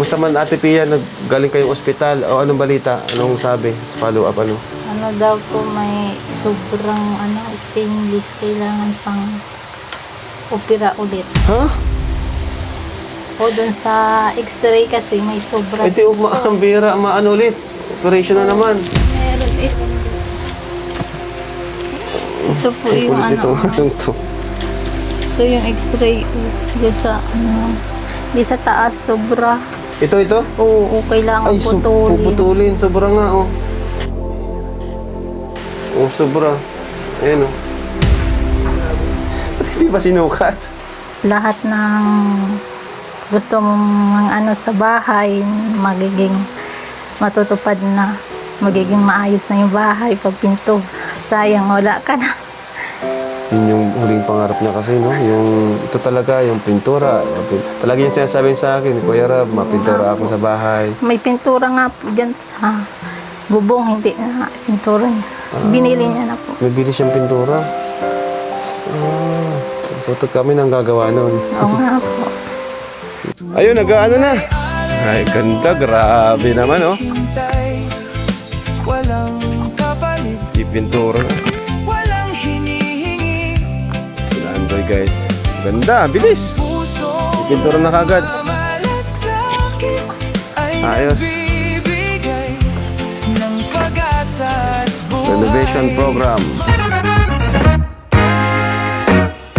Musta man Ate Pia, galing kayong ospital o anong balita? Anong sabi? Follow up ano? Ano daw po, may sobrang stainless, kailangan pang opera ulit. Ha? O doon sa x-ray kasi may sobra. Ito yung maambira, maano ulit. Operation na naman. Meron eh. Ito po yung Kulit ito. Anong to? ito yung x-ray. Diyan sa di sa taas, sobra. Ito? Oo, kailangan putulin. Puputulin. Sobra nga, oh. Oh, sobra. Ayan, oh. Ba't hindi ba sinukat? Lahat ng gusto mong sa bahay, magiging matutupad na. Magiging maayos na yung bahay pag pinto. Sayang, wala ka na. Yun yung huling pangarap niya kasi, no? Yung, ito talaga, yung pintura. Palagi yung sinasabi sa akin, Kuya Rab, mapintura ako sa bahay. May pintura nga po dyan sa bubong, hindi na pintura niya. Binili niya na po. May bili siyang pintura. So, ito kami nang gagawa nun. Oo nga po. Ayun, nag-ano na. Ay, ganda. Grabe naman, oh. Di pintura na. Sila Andoy, guys. Ganda, bilis. Di pintura na kagad. Ayos. Renovation program.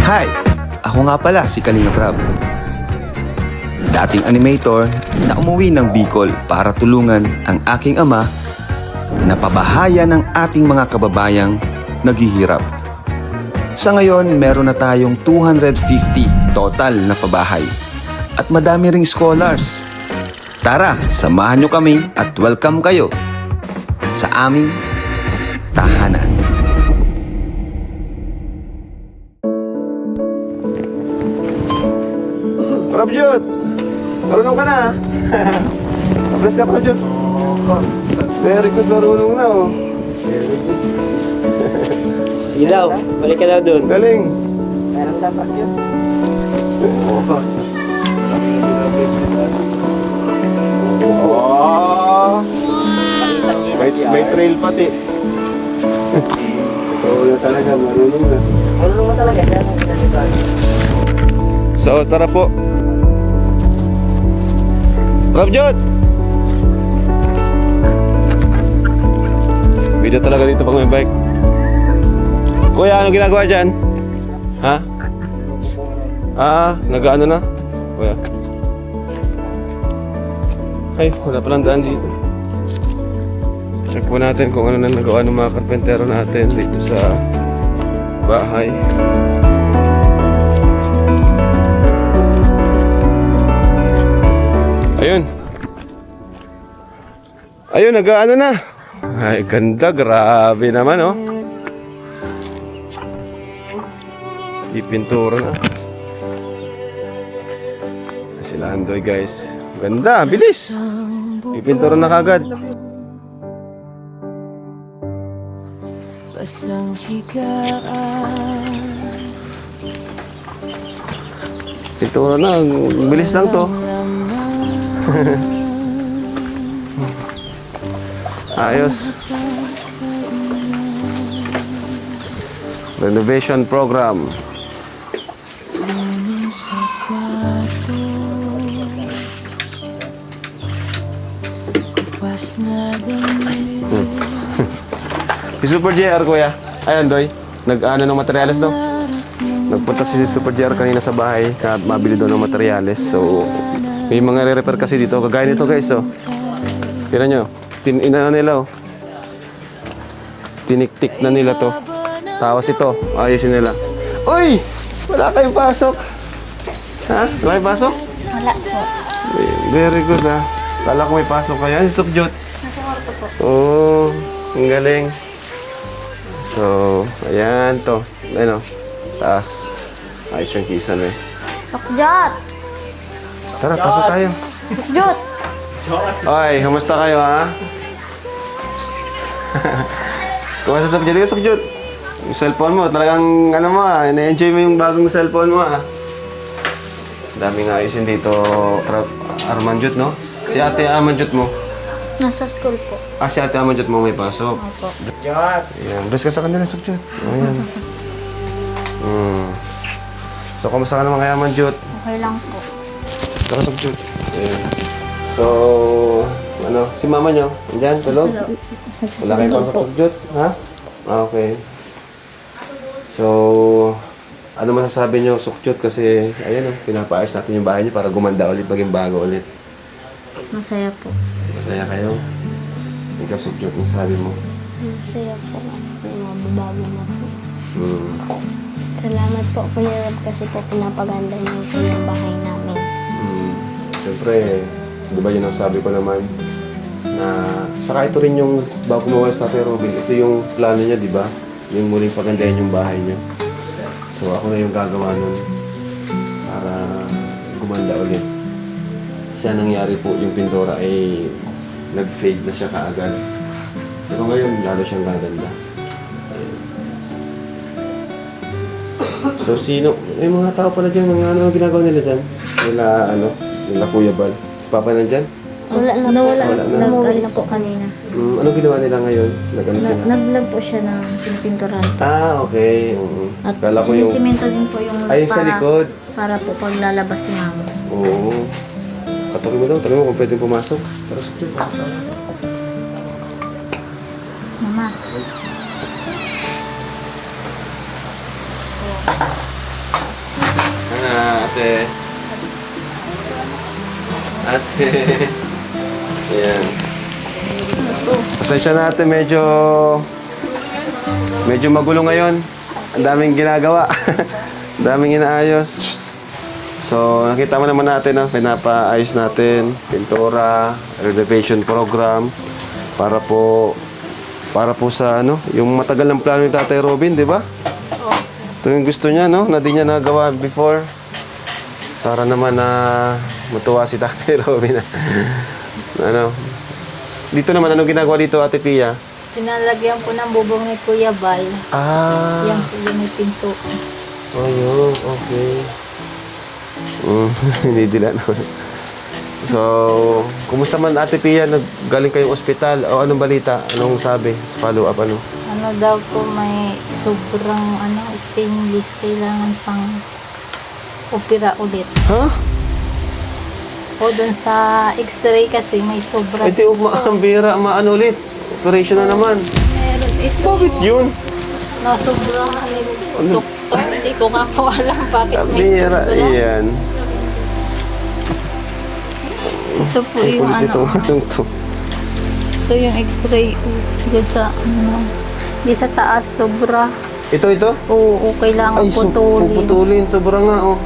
Hi! Ako nga pala si Kalinga Prab. Dating animator na umuwi ng Bicol para tulungan ang aking ama na pabahaya ng ating mga kababayang naghihirap. Sa ngayon, meron na tayong 250 total na pabahay at madami ring scholars. Tara, samahan nyo kami at welcome kayo sa aming tahanan. Prabjot! Marunong ka na, ha? Bless ka, Prabjot. Very good, marunong na, oh. Ilaw, balik ka daw doon. Galing. Meron dapat yun. Oh. May trail pati. Oo, na talaga, marunong na. Marunong mo talaga siya. So, tara po. Prabjot! Video talaga dito pag may bike. Kuya, ano ginagawa dyan? Ha? Nag-ano na? Kuya. Ay, wala palang daan dito. Check po natin kung ano na nagawa ng mga karpentero natin dito sa bahay. Ayun. Ayun, nag-ano na. Ay, ganda. Grabe naman, oh. Ipintura na. Sila Andoy, guys. Ganda, bilis. Ipintura na kagad. Pintura na. Bilis lang to. Ayos. Renovation program. Si Super JR, kuya. Ayan, Doy. Nag-ano ng materyales daw. Nagpunta si Super JR kanina sa bahay na mabili daw ng materyales. So, may mga re-repair kasi dito. Kagaya nito, guys, oh. Tignan nyo. Inano nila, oh. Tiniktik na nila to. Tapos ito, ayusin nila. Uy! Wala kayong pasok. Ha? Wala kayong pasok? Wala po. Very good, ha? Kala ko may pasok kayo. Ano si Subjot? Nasa kwarto po. Oo, ang galing. So, ayan to. Ayan, oh. Taas. Ayos yung kisa na, eh. Sukjot! Tara, pasok tayo. Sukjot! Oy, kamusta kayo, ha? Kumusta sa Subjot? Subjot? Yung cellphone mo, talagang ano mo, na-enjoy mo yung bagong cellphone mo, ha? Daming ayos yun dito, Prof. Armanjot, no? Si ate Amanjot mo. Nasa school po. Si ate Amanjot mo may pasok. Opo. Ayan. Bless ka sa kanila, Sugjot. Ayan. So, kamusta ka naman kay Amanjot? Okay lang po. Saka Sugjot. Ayan. So, si mama nyo? Andyan, tulog? Wala kayong pasok, Sugjot? Ha? Okay. So, ano masasabi nyo, Sugjot? Kasi, ayan pinapaayos natin yung bahay nyo para gumanda ulit, maging bago ulit. Masaya po. Masaya kayo? Ikaw, Sugjot, ang sabi mo. Masaya po. Mababago na po. Salamat po, Kuya Rob, kasi po pinapaganda niyo po yung bahay namin. Siyempre, di ba yun ang sabi ko naman na saka ito rin yung bago kumawa sa Tatay Robin, ito yung plano niya, di ba? Yung muling pagandahin yung bahay niya. So ako na yung gagawa nun para gumanda ulit. Kasi anong nangyari po, yung pintura ay nag-fade na siya kaagad. Pero ngayon, lalo siyang gaganda. Ayun. So sino, may mga tao pala dyan, mga ano ginagawa nila dyan? Nila Kuya Bal. Si Papa nandyan? Wala na. Wala na. Nag-alis po kanina. Anong ginawa nila ngayon? Nag-ano sila? Naglag po siya ng pinipinturan. Okay. At Kala ko yung... sinisimento din po yung Ay, yung sa likod. Para po paglalabas si mama. Oo. Katuloy mo daw. Tanong mo kung pwede pumasok. Pero sige, pasok tayo. Mama. Ate. Ate. Ayan. Pasensya na ate, medyo magulo ngayon. Ang daming ginagawa. Ang daming inaayos. So, nakita mo naman natin, pinapaayos natin, pintura, renovation program para po sa yung matagal ng plano ni Tatay Robin, di ba? Ito yung gusto niya, na di niya nagawa before. Para naman na matuwa si Tatay Robin. Dito naman, ano ginagawa dito, Ate Pia? Pinalagyan po ng bubong ni Kuya Bal. Yan po yung may pinto. Oh, yun. Okay. Hindi dila naman. So, kumusta man Ate Pia? Galing kayong ospital? O anong balita? Anong sabi? Follow up, ano? Ano daw po, may sobrang stainless. Kailangan pang opera ulit. Ha? O doon sa x-ray kasi may sobra. Ito yung maambira, maano ulit. Operation na naman. Meron ito. Bakit yun? Nasobrahan ni doktor. Hindi ko nga po alam bakit may Ambira, sobra. iyan. Ito po yung Kulit ito. Ito. Ito yung x-ray. Diyan sa di sa taas sobra. Ito? Oo, kailangan putulin. Puputulin. Sobra nga, oh.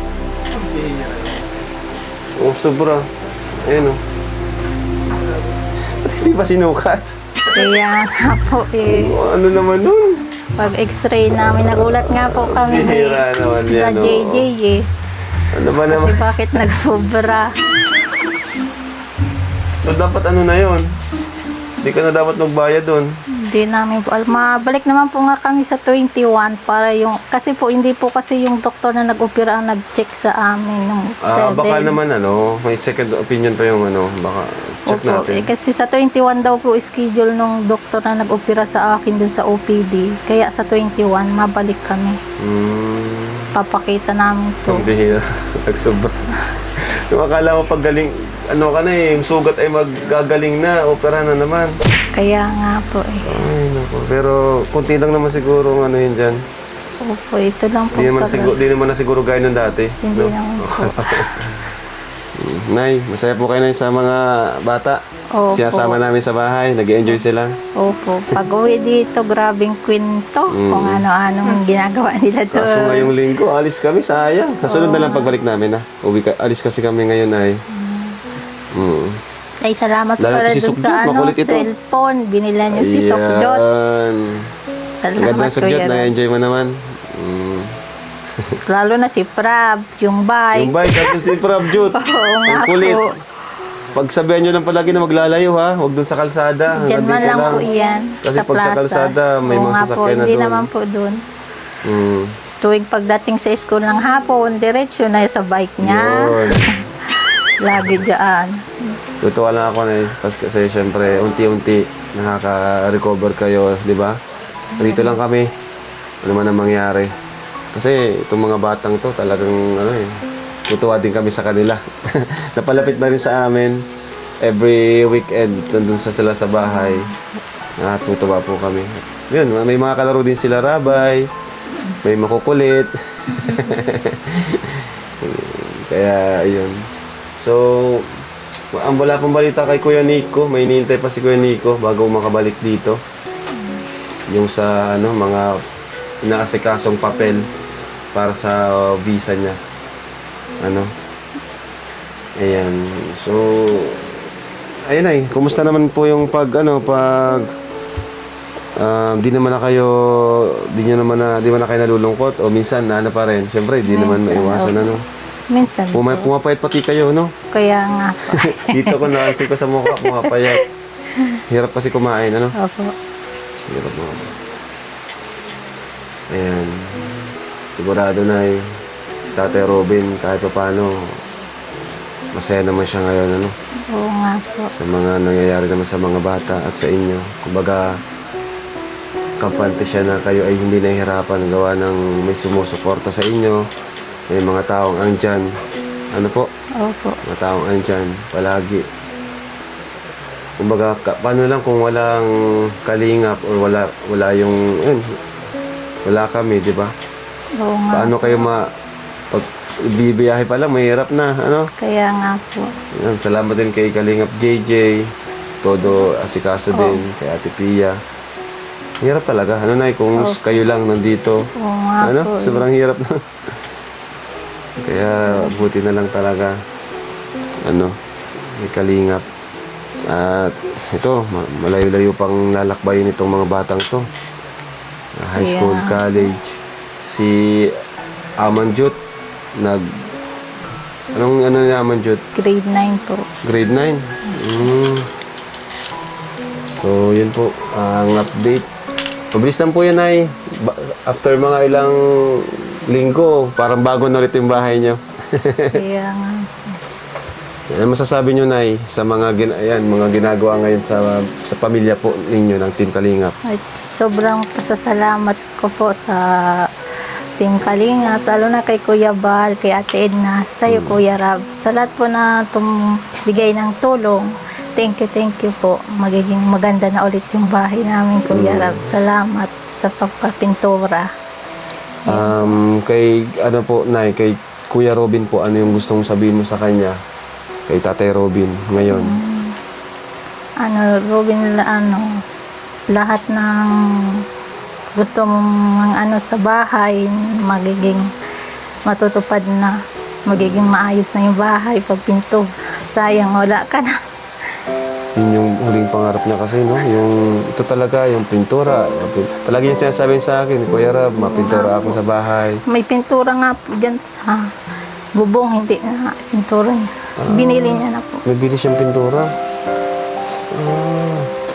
Oh, sobra. Ayan, oh. Ba't hindi pa sinukat? Kaya nga po Oh, ano naman nun? pag x-ray namin, nagulat nga po kami Bihira naman sa yan, oh. JJ Ano ba naman? Kasi bakit nagsobra? So, dapat ano na yun? Hindi ka na dapat magbayad dun. Hindi namin po alam. Mabalik naman po nga kami sa 21 para kasi po hindi po kasi yung doktor na nag-opera ang nag-check sa amin nung 7. Baka naman may second opinion pa yung baka check Opo, natin. kasi sa 21 daw po schedule nung doktor na nag-opera sa akin dun sa OPD. Kaya sa 21, mabalik kami. Papakita namin to. Ang bihira. Nagsobra. Yung akala mo pag galing, yung sugat ay maggagaling na, opera na naman. Kaya nga po Ay, naku. Pero, kunti lang naman siguro yun dyan. Opo, ito lang po. Di naman na siguro gaya nung dati. Hindi naman po. Nay, masaya po kayo na sa mga bata. Opo. Sinasama namin sa bahay, nag-enjoy sila. Opo. Pag uwi dito, grabing kwento. Kung ano-ano ang ginagawa nila doon. Kaso ngayong linggo, alis kami, sayang. Kasunod na lang pagbalik namin, alis kasi kami ngayon, ay. Ay, salamat Lalo pala si dun Sukjot, sa makulit ito. cellphone. Binila niyo si Sukjot. Ayan. Ang ganda Salamat, ng Sukjot, Kuya Rob. na-enjoy mo naman. Lalo na si Prab, yung bike. Yung bike, at si Prabjot. Oo nga Ang kulit. po. Pagsabihan nyo lang palagi na maglalayo, ha? Huwag dun sa kalsada. Diyan man Nandito lang po iyan. Kasi sa pag sa plaza. kalsada, may Oo mga nga po, sasakyan na hindi doon. naman po doon. Mm. Tuwing pagdating sa school ng hapon, diretsyo na sa bike niya. Yun. lagi dyan. Tutuwa lang ako na kasi syempre unti-unti nakaka-recover kayo, di ba? Dito lang kami. Ano man ang mangyari. Kasi itong mga batang to talagang tutuwa din kami sa kanila. Napalapit na rin sa amin. Every weekend nandun sila sa bahay. Natutuwa po kami. Yun, may mga kalaro din sila, Rabay. May makukulit. Kaya, ayun. So, ang wala pang balita kay Kuya Nico. May hinihintay pa si Kuya Nico bago makabalik dito. Yung sa, mga inaasikasong papel para sa visa niya. Ayan. So, ayun ay. Kumusta naman po yung di naman na kayo, di man na kayo nalulungkot o minsan na pa rin. Siyempre, di naman maiwasan Minsan po. Pumapayat pati kayo, no? Kaya nga po. Dito ko naansin ko sa mukha, pumapayat. Hirap kasi kumain, Opo. Hirap mo. Ayan. Sigurado na si Tatay Robin, kahit pa paano, masaya naman siya ngayon, Oo nga po. sa mga nangyayari naman sa mga bata at sa inyo. Kumbaga, kampante siya na kayo ay hindi nahihirapan gawa ng may sumusuporta sa inyo. May mga taong andyan. Opo. Mga taong andyan palagi. Kumbaga, paano lang kung walang kalingap o wala yung, wala kami, di ba? Oo nga. Paano kayo pag bibiyahe pa lang, mahirap na, Kaya nga po. Yan, salamat din kay Kalingap JJ, todo asikaso din, kay Ate Pia. Hirap talaga, kung kayo lang nandito, Oo nga po. sobrang hirap na. Kaya buti na lang talaga, may Kalingap. At ito, malayo-layo pang lalakbayin itong mga batang to. High school, Yeah. college. Si Amanjut, anong ni Amanjut? Grade 9 po. Grade 9? So, yun po, ang update. Mabilis lang po yun, ay. After mga ilang linggo, parang bago na ulit yung bahay nyo. Kaya nga. Ano masasabi nyo, Nay, sa mga ginagawa ngayon sa pamilya po ninyo ng Team Kalingap? At sobrang pasasalamat ko po sa Team Kalingap, lalo na kay Kuya Bal, kay Ate Edna, sa'yo Kuya Rab, sa lahat po na bigay ng tulong. Thank you po. Magiging maganda na ulit yung bahay namin, Kuya Rab. Salamat sa pagpapintura. Kay Nay, kay Kuya Robin po, ano yung gustong sabihin mo sa kanya? Kay Tatay Robin ngayon? Robin, lahat ng gusto mong sa bahay, magiging matutupad na, magiging maayos na yung bahay pagpinto. Sayang, wala ka na. Yun yung huling pangarap niya kasi, no? Ito talaga, yung pintura. Palagi yung sinasabi sa akin, Kuya Rab, mapintura ako sa bahay. May pintura nga po dyan sa bubong, hindi na pintura niya. Binili niya na po. May bili siyang pintura.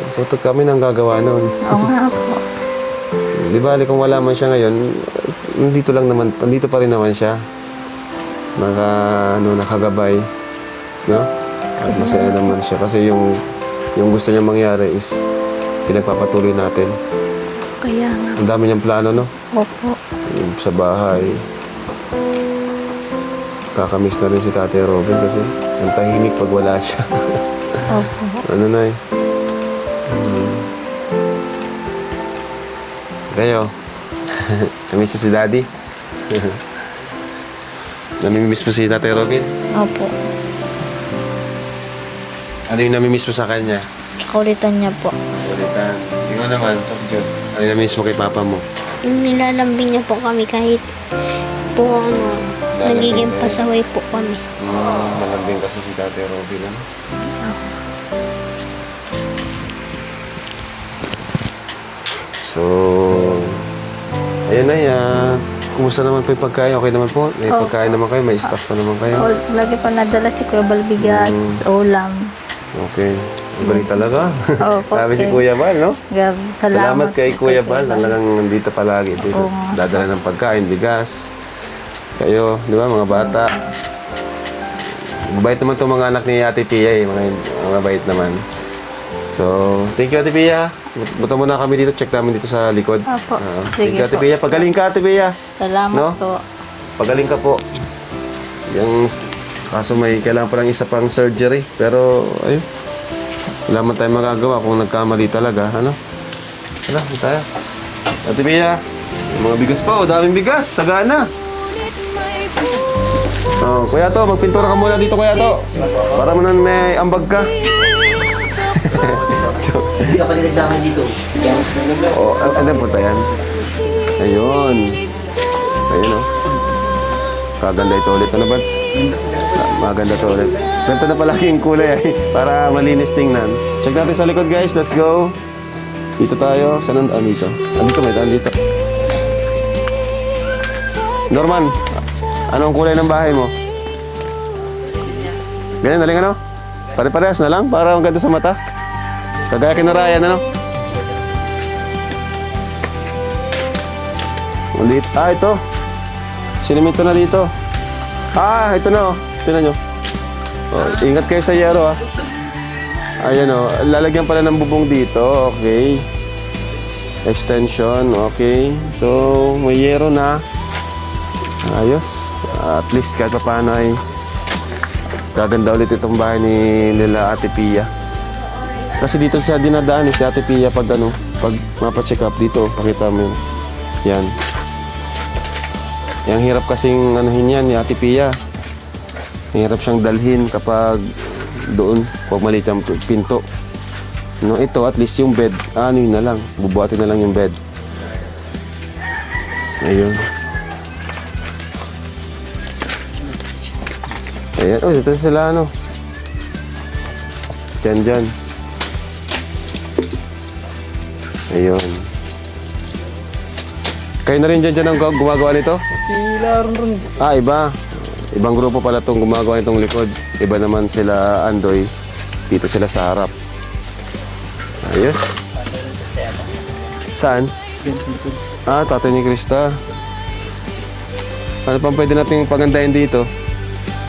So, ito kami nang gagawa nun. Oo nga po. Di ba, kung wala man siya ngayon, nandito pa rin naman siya. Nakagabay. No? At masaya naman siya. Kasi yung gusto niya mangyari is pinagpapatuloy natin. Kaya nga. Ang dami niyang plano, no? Opo. Yung sa bahay. Kakamiss na rin si Tatay Robin kasi ang tahimik pag wala siya. Opo. Nay? Kayo? Namiss mo si Daddy? Namimiss mo si Tatay Robin? Opo. Ano yung namimiss mo sa kanya? Kakulitan niya po. Kulitan. Ikaw naman, Sokjot. Ano yung namimiss mo kay Papa mo? Nilalambing niya po kami kahit po nagiging pasaway po kami. Malambing kasi si Tatay Robin, ano? So, ayun na, kumusta naman po yung pagkain? Okay naman po? May pagkain naman kayo? May stocks pa naman kayo? Lagi pa nadala si Kuya Balbigas, ulam. Okay. Ang galing talaga. Opo, Sabi si okay. Kuya Bal, no? Salamat kay Kuya Bal. Talagang nandito palagi. Dito. Oo. Dadala ng pagkain, bigas. Kayo, di ba, mga bata. Bait naman itong mga anak ni Ate Pia eh. Mga bait naman. So, thank you Ate Pia. Buta muna kami dito. Check namin dito sa likod. Opo. Thank Sige you Ate po. Pia. Pagaling ka Ate Pia. Salamat No? po. Pagaling ka po. Yung, kaso may kailangan pa lang isa pang surgery. Pero, ayun. Wala man tayong magagawa kung nagkamali talaga. Ano? Wala, tayo. Ate Pia, mga bigas pa. Daming bigas. Sagana. Oh, Kuya To, magpintura ka muna dito, Kuya To. Para mo nun may ambag ka. Hindi ka pa dinagdaman dito. Oh, ano punta yan? Ayun. Ayun, oh. Kaganda ito ulit. Ano, Bads? Maganda ito ulit. Ganito na palagi yung kulay, para malinis tingnan. Check natin sa likod, guys. Let's go. Dito tayo. Saan ang dito? Dito, may daan dito. Norman, anong kulay ng bahay mo? Ganyan, daling ano? Pare-parehas na lang, para ang ganda sa mata. Kagaya kina Ryan, ano? Ulit. Ito. Sinimento na dito. Ito na, oh. Tingnan nyo. Oh, ingat kayo sa yero, ah. Ayan, oh. Lalagyan pala ng bubong dito. Okay. Extension. Okay. So, may yero na. Ayos. At least kahit pa paano ay gaganda ulit itong bahay ni nila Ate Pia. Kasi dito siya dinadaan si Ate Pia pag mapa-check up dito. Pakita mo yun. Yan. Yang hirap kasing anuhin yan ni Ate Pia. Hirap siyang dalhin kapag doon, pag maliit ang pinto. No, ito at least yung bed, yun na lang. Bubuhatin na lang yung bed. Ayun. Ayan. Oh, dito sila ano. Dyan. Ayun. Kayo na rin dyan ang gumagawa nito? Sila ron. Iba. Ibang grupo pala itong gumagawa nitong likod. Iba naman sila Andoy. Dito sila sa harap. Ayos. Saan? Tatay ni Krista. Ano pang pwede nating pagandahin dito?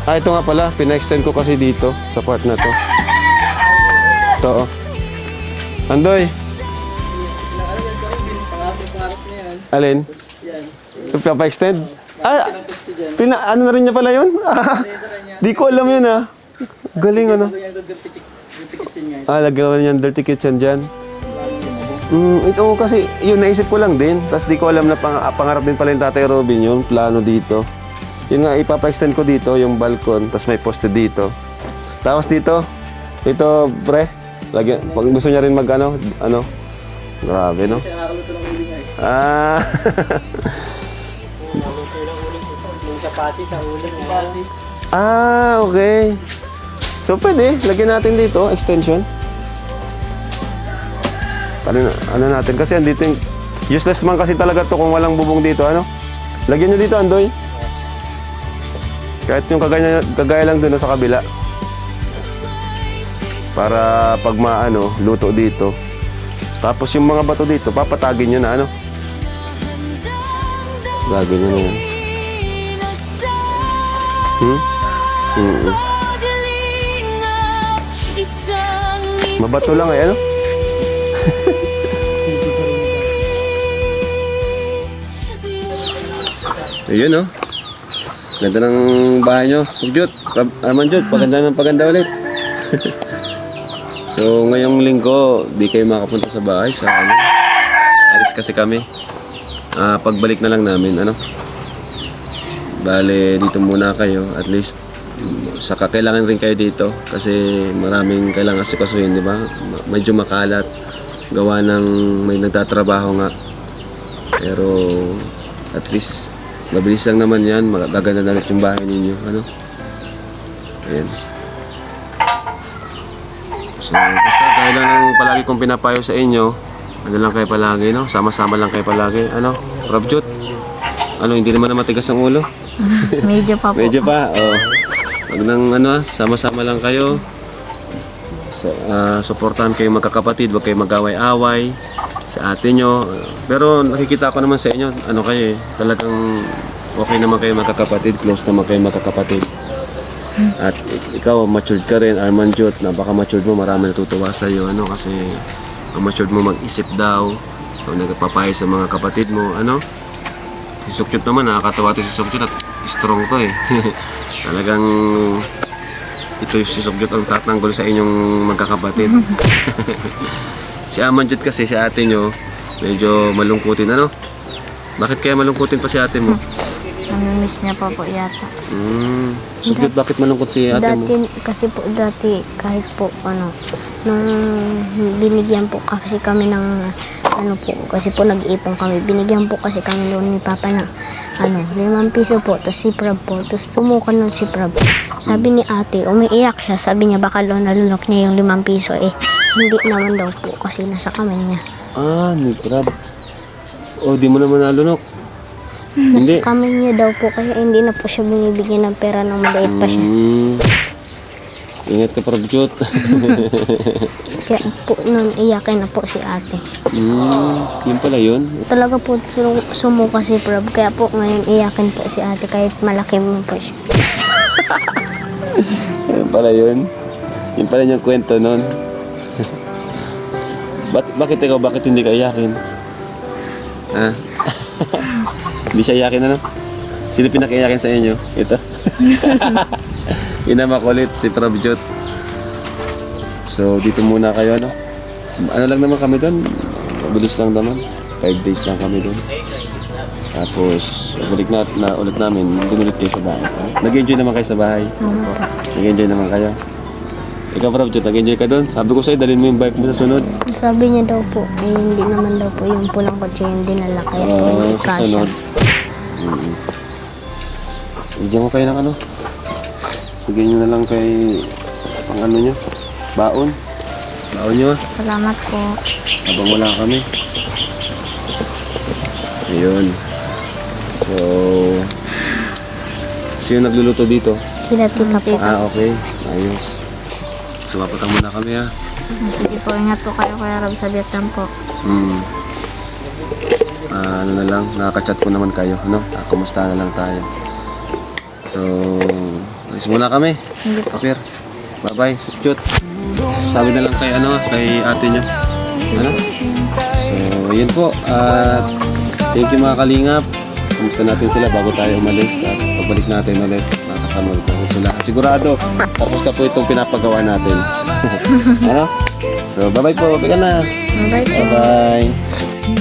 Ito nga pala. Pina-extend ko kasi dito sa part na to. Ito, oh. Andoy. Alin? Pa-extend? Ano na rin niya pala yun? Di ko alam yun, ah. Galing, ano? Lagawan niya ng dirty kitchen dyan. Ito kasi, yun, naisip ko lang din. Tapos di ko alam na pangarap din pala yung Tatay Robin yun, plano dito. Yun nga, ipapa-extend ko dito, yung balkon. Tapos may poste dito. Tapos dito, ito, pre, lagyan, pag gusto niya rin mag-ano, grabe, no? Yung sapati sa ulo niya. Okay. So, pwede. Lagyan natin dito, extension. Ano natin? Kasi andito yung... Useless man kasi talaga to kung walang bubong dito, ano? Lagyan nyo dito, Andoy. Kahit yung kagaya lang dun sa kabila. Para pag luto dito. Tapos yung mga bato dito, papatagin nyo na, ano? Gagawin nyo na yan. Mabato lang ano? Ayun, oh. Ganda ng bahay nyo. Sugjot. Manjot, paganda ulit. So, ngayong linggo, di kayo makapunta sa bahay. Alis kasi kami. Pagbalik na lang namin, ano? Bale, dito muna kayo. At least, saka kailangan rin kayo dito. Kasi maraming kailangan asikasuhin, di ba? Medyo makalat. Gawa ng may nagtatrabaho nga. Pero, at least, mabilis lang naman yan. Magaganda na yung bahay ninyo. Ano? Ayan. So, basta dahil lang palagi kong pinapayo sa inyo, ano lang kayo palagi, no? Sama-sama lang kayo palagi. Ano? Rabjot? Ano, hindi naman na matigas ang ulo? Medyo pa po. Medyo pa, oh. Wag nang sama-sama lang kayo. Suportahan kayo magkakapatid, wag kayo mag-away-away sa ate nyo. Pero nakikita ko naman sa inyo, kayo talagang okay naman kayo magkakapatid, close naman kayo magkakapatid. At ikaw, matured ka rin, Arman Jot, napaka-matured mo, marami natutuwa sa iyo, ano, kasi ang matured mo mag-isip daw, nagpapahay sa mga kapatid mo, ano. Si Sukyot naman, nakakatawa to si Sukyot at strong to eh. Talagang ito yung si Sukyot ang tatanggol sa inyong magkakapatid. Si Arman Jot kasi, si ate nyo, medyo malungkutin, ano. Bakit kaya malungkutin pa si ate mo? Namimiss niya pa po yata. Sukyot, bakit malungkot si ate mo? Dati, kasi po dati, kahit po, nung binigyan po kasi kami ng, kasi po nag-iipon kami, binigyan po kasi kami noon ni Papa ng, 5 piso po, tapos si Prab po, tapos tumukan nun si Prab. Sabi ni ate, umiiyak siya, sabi niya baka nalunok niya yung 5 piso, hindi naman daw po kasi nasa kamay niya. Ni Prab. O, di mo naman nalunok. Nasa kamay niya daw po, kaya hindi na po siya binibigyan ng pera nung maliit pa siya. Ingat ka, Prabjot. Kaya po, nun iyakin na po si ate. Yun pala yun. Talaga po sumuka si Prab, kaya po ngayon iyakin po si ate kahit malaki mo po siya. Yun pala yun. Yun pala yung kwento nun. Bakit ikaw, bakit hindi ka iyakin? Ha? Hindi siya iyakin, ano? Sino pinaka-iyakin sa inyo? Ito. Yun na makulit, si Prabjot. So, dito muna kayo, ano? Ano lang naman kami doon? Bilis lang naman. 5 days lang kami doon. Tapos, ulit namin, dumulit kayo sa bahay. Nag-enjoy naman kayo sa bahay? Nag-enjoy naman kayo? Ikaw, Prabjot, nag-enjoy ka doon? Sabi ko sa'yo, dalhin mo yung bike mo sa sunod. Sabi niya daw po, hindi naman daw po yung pulang kotse yung dinala, kaya po yung Sa kasya. sunod. Bigyan ko kayo ng ano. Bigyan nyo na lang kay pang ano nyo. Baon. Baon nyo ah. Salamat po. Habang wala kami. Ayun. So, sino nagluluto dito? Sila tita po. Okay. Ayos. So, mapatang muna kami ah. Sige po, ingat po kayo Kuya Rob sa Vietnam po. Ano na lang, nakaka-chat ko naman kayo, ano? Kumusta na lang tayo. So, alis muna kami. Hindi po. Kapir. Bye-bye. Cute. Sabi na lang kay kay ate nyo. Ano? So, yun po. At thank you mga kalingap. Kumusta natin sila bago tayo umalis at pagbalik natin ulit. Makasama ulit natin sila. Sigurado, tapos na po itong pinapagawa natin. Ano? So, bye-bye po. Bika na. Bye po. Bye-bye.